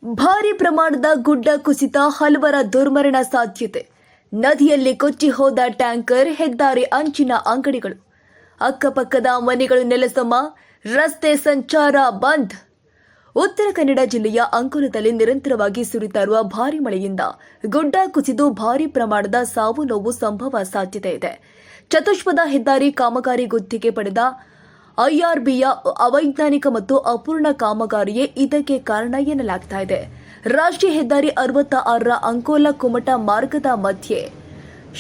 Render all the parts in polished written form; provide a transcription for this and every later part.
ಭಾರಿ ಪ್ರಮಾಣದ ಗುಡ್ಡ ಕುಸಿತ, ಹಲವರ ದುರ್ಮರಣ ಸಾಧ್ಯತೆ. ನದಿಯಲ್ಲಿ ಕೊಚ್ಚಿ ಹೋದ ಟ್ಯಾಂಕರ್, ಹೆದ್ದಾರಿ ಅಂಚಿನ ಅಂಗಡಿಗಳು, ಅಕ್ಕಪಕ್ಕದ ಮನೆಗಳು ನೆಲಸಮ, ರಸ್ತೆ ಸಂಚಾರ ಬಂದ್. ಉತ್ತರ ಕನ್ನಡ ಜಿಲ್ಲೆಯ ಅಂಕೋಲದಲ್ಲಿ ನಿರಂತರವಾಗಿ ಸುರಿತಾ ಇರುವ ಭಾರಿ ಮಳೆಯಿಂದ ಗುಡ್ಡ ಕುಸಿದು ಭಾರಿ ಪ್ರಮಾಣದ ಸಾವು ನೋವು ಸಂಭವ ಸಾಧ್ಯತೆ ಇದೆ. ಚತುಷ್ಪಥ ಹೆದ್ದಾರಿ ಕಾಮಗಾರಿ ಗುತ್ತಿಗೆ ಪಡೆದ ಐಆರ್ಬಿಯ ಅವೈಜ್ಞಾನಿಕ ಮತ್ತು ಅಪೂರ್ಣ ಕಾಮಗಾರಿಯೇ ಇದಕ್ಕೆ ಕಾರಣ ಎನ್ನಲಾಗ್ತಾ ಇದೆ. ರಾಷ್ಟ್ರೀಯ ಹೆದ್ದಾರಿ 66ರ ಅಂಕೋಲ ಕುಮಟ ಮಾರ್ಗದ ಮಧ್ಯೆ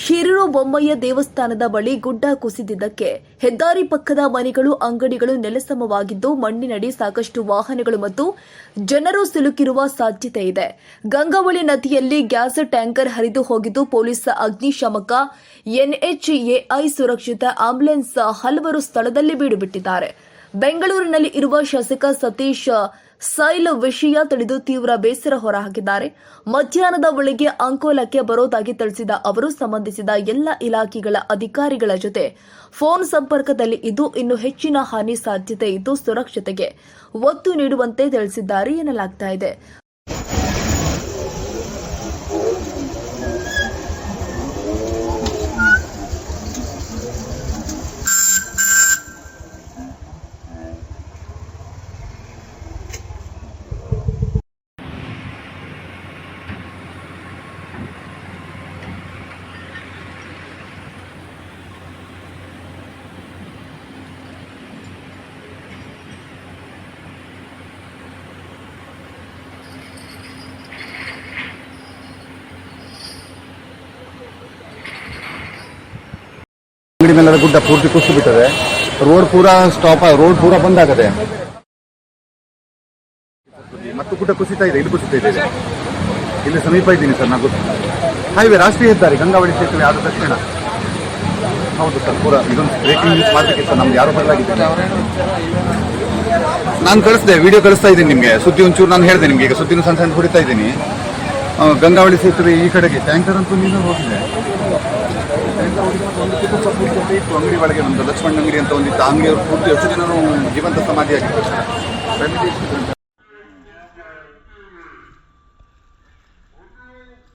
ಶಿರೂರು ಬೊಮ್ಮಯ್ಯ ದೇವಸ್ಥಾನದ ಬಳಿ ಗುಡ್ಡ ಕುಸಿದಿದ್ದಕ್ಕೆ ಹೆದ್ದಾರಿ ಪಕ್ಕದ ಮನೆಗಳು, ಅಂಗಡಿಗಳು ನೆಲಸಮವಾಗಿದ್ದು, ಮಣ್ಣಿನಡಿ ಸಾಕಷ್ಟು ವಾಹನಗಳು ಮತ್ತು ಜನರು ಸಿಲುಕಿರುವ ಸಾಧ್ಯತೆ ಇದೆ. ಗಂಗಾವಳಿ ನದಿಯಲ್ಲಿ ಗ್ಯಾಸ್ ಟ್ಯಾಂಕರ್ ಹರಿದು ಹೋಗಿದ್ದು, ಪೊಲೀಸ್, ಅಗ್ನಿಶಾಮಕ, ಎನ್ಎಚ್ಎಐ ಸುರಕ್ಷಿತ ಆಂಬ್ಯುಲೆನ್ಸ್ ಹಲವರು ಸ್ಥಳದಲ್ಲಿ ಬೀಡುಬಿಟ್ಟಿದ್ದಾರೆ. ಬೆಂಗಳೂರಿನಲ್ಲಿ ಇರುವ ಶಾಸಕ ಸತೀಶ್ ಸೈಲ್ ವಿಷಯ ತಿಳಿದು ತೀವ್ರ ಬೇಸರ ಹೊರಹಾಕಿದ್ದಾರೆ. ಮಧ್ಯಾಹ್ನದ ವೇಳೆಗೆ ಅಂಕೋಲಕ್ಕೆ ಬರೋದಾಗಿ ತಿಳಿಸಿದ ಅವರು ಸಂಬಂಧಿಸಿದ ಎಲ್ಲ ಇಲಾಖೆಗಳ ಅಧಿಕಾರಿಗಳ ಜೊತೆ ಫೋನ್ ಸಂಪರ್ಕದಲ್ಲಿ ಇದ್ದು ಇನ್ನೂ ಹೆಚ್ಚಿನ ಹಾನಿ ಸಾಧ್ಯತೆ ಇದ್ದು ಸುರಕ್ಷತೆಗೆ ಒತ್ತು ನೀಡುವಂತೆ ತಿಳಿಸಿದ್ದಾರೆ ಎನ್ನಲಾಗ್ತಾ ಇದೆ. ಅಂಗಡಿ ಮೇಲೆ ಗುಡ್ಡ ಪೂರ್ತಿ ಕುಸಿದು ಬಿಟ್ಟದೆ. ರೋಡ್ ಪೂರಾ ಸ್ಟಾಪ್, ರೋಡ್ ಪೂರಾ ಬಂದ್ ಆಗದೆ ಮತ್ತು ಗುಡ್ಡ ಕುಸಿತಾ ಇದೆ. ಇಲ್ಲಿ ಕುಸಿತಾ ಇದೆ. ಇಲ್ಲಿ ಸಮೀಪ ಇದ್ದೀನಿ ಸರ್. ನಾನು ಹೈವೇ ರಾಷ್ಟ್ರೀಯ ಹೆದ್ದಾರಿ ಗಂಗಾವಳಿ ಸೇತುವೆ ಆದ ತಕ್ಷಣ. ಹೌದು ಸರ್, ಪೂರಾ ಇದೊಂದು ಬ್ರೇಕಿಂಗ್ ನ್ಯೂಸ್ ಮಾಡಬೇಕಿತ್ತು ಸರ್. ನಮ್ದು ಯಾರೋ ಬದಲಾಗಿದ್ದೀನಿ. ನಾನು ಕಳಿಸಿದೆ, ವಿಡಿಯೋ ಕಳಿಸ್ತಾ ಇದ್ದೀನಿ ನಿಮಗೆ. ಸುದ್ದಿ ಒಂಚೂರು ನಾನು ಹೇಳಿದೆ ನಿಮಗೆ. ಈಗ ಸುದ್ದಿನೂ ಸಣ್ಣ ಸಣ್ಣ ಹೊಡಿತಾ ಇದ್ದೀನಿ. ಗಂಗಾವಳಿ ಸೇತುವೆ ಈ ಕಡೆಗೆ ಟ್ಯಾಂಕರ್ ಅಂತೂ ನೀನು ಹೋಗಿದೆ. ಅಂಗಡಿ ಒಳಗೆ ಒಂದು ಲಕ್ಷ್ಮಣ್ ಅಂಗಡಿ ಅಂತ ಒಂದಿತ್ತು. ಅಂಗಡಿಯವರು ಪೂರ್ತಿ 10 ಜನರು ಜೀವಂತ ಸಮಾಧಿಯಾಗಿತ್ತು.